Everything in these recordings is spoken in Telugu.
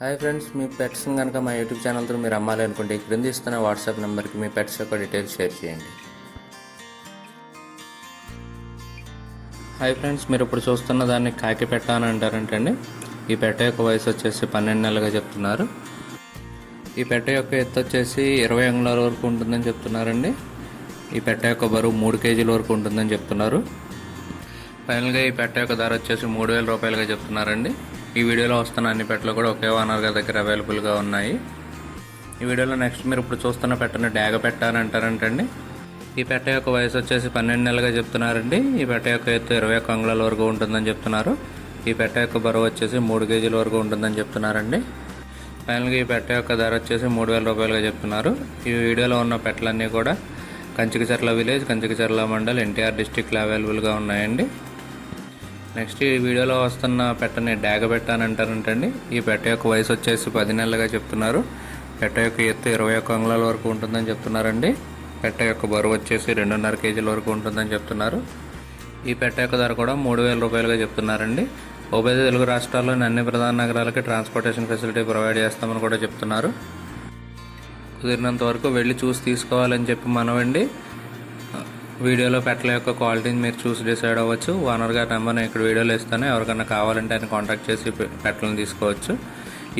హాయ్ ఫ్రెండ్స్, మీ పెట్స్ని కనుక మా యూట్యూబ్ ఛానల్తో మీరు అమ్మాలి అనుకుంటే క్రింద ఇస్తున్న వాట్సాప్ నెంబర్కి మీ పెట్స్ యొక్క డీటెయిల్స్ షేర్ చేయండి. హాయ్ ఫ్రెండ్స్, మీరు ఇప్పుడు చూస్తున్న దాన్ని కాకి పెట్ట అని అంటారంటండి. ఈ పెట్ట యొక్క వయసు వచ్చేసి 12 నెలలుగా చెప్తున్నారు. ఈ పెట్ట యొక్క ఎత్తు వచ్చేసి 20 అంగుళాల వరకు ఉంటుందని చెప్తున్నారండి. ఈ పెట్ట యొక్క బరువు 3 కేజీల వరకు ఉంటుందని చెప్తున్నారు. ఫైనల్గా ఈ పెట్ట యొక్క ధర వచ్చేసి 3000 రూపాయలుగా చెప్తున్నారండి. ఈ వీడియోలో వస్తున్న అన్ని పెట్టలు కూడా ఒకే ఓనర్ గారి దగ్గర అవైలబుల్గా ఉన్నాయి. ఈ వీడియోలో నెక్స్ట్ మీరు ఇప్పుడు చూస్తున్న పెట్టని డాగ పెట్ట అని అంటారంటండి. ఈ పెట్ట యొక్క వయసు వచ్చేసి 12 నెలలుగా చెప్తున్నారండి. ఈ పెట్ట యొక్క ఎత్తు 21 అంగుళాల వరకు ఉంటుందని చెప్తున్నారు. ఈ పెట్ట యొక్క బరువు వచ్చేసి 3 కేజీల వరకు ఉంటుందని చెప్తున్నారండి. ఫైనల్గా ఈ పెట్ట యొక్క ధర వచ్చేసి 3000 రూపాయలుగా చెప్తున్నారు. ఈ వీడియోలో ఉన్న పెట్టలన్నీ కూడా కంచికచర్ల విలేజ్, కంచికచర్ల మండల్, ఎన్టీఆర్ డిస్టిక్లో అవైలబుల్గా ఉన్నాయండి. నెక్స్ట్ ఈ వీడియోలో వస్తున్న పెట్టని డాగ పెట్ట అని అంటారంటండి. ఈ పెట్ట యొక్క వయసు వచ్చేసి 10 నెలలుగా చెప్తున్నారు. పెట్ట యొక్క ఎత్తు 21 అంగుళాల వరకు ఉంటుందని చెప్తున్నారండి. పెట్ట యొక్క బరువు వచ్చేసి 2.5 కేజీల వరకు ఉంటుందని చెప్తున్నారు. ఈ పెట్ట యొక్క ధర కూడా 3000 రూపాయలుగా చెప్తున్నారండి. ఉభయ తెలుగు రాష్ట్రాల్లోని అన్ని ప్రధాన నగరాలకి ట్రాన్స్పోర్టేషన్ ఫెసిలిటీ ప్రొవైడ్ చేస్తామని కూడా చెప్తున్నారు. కుదిరినంత వరకు వెళ్ళి చూసి తీసుకోవాలని చెప్పి మనవండి. వీడియోలో పెట్టల యొక్క క్వాలిటీని మీరు చూసి డిసైడ్ అవ్వచ్చు. ఓనర్ గారి నెంబర్ నేను ఇక్కడ వీడియోలో ఇస్తాను. ఎవరికైనా కావాలంటే ఆయన కాంటాక్ట్ చేసి పెట్టలను తీసుకోవచ్చు.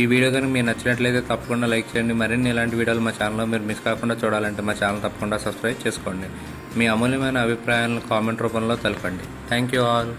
ఈ వీడియో కనుక మీకు నచ్చినట్లయితే తప్పకుండా లైక్ చేయండి. మరిన్ని ఇలాంటి వీడియోలు మా ఛానల్లో మీరు మిస్ కాకుండా చూడాలంటే మా ఛానల్ తప్పకుండా సబ్స్క్రైబ్ చేసుకోండి. మీ అమూల్యమైన అభిప్రాయాలను కామెంట్ రూపంలో తెలపండి. Thank you all.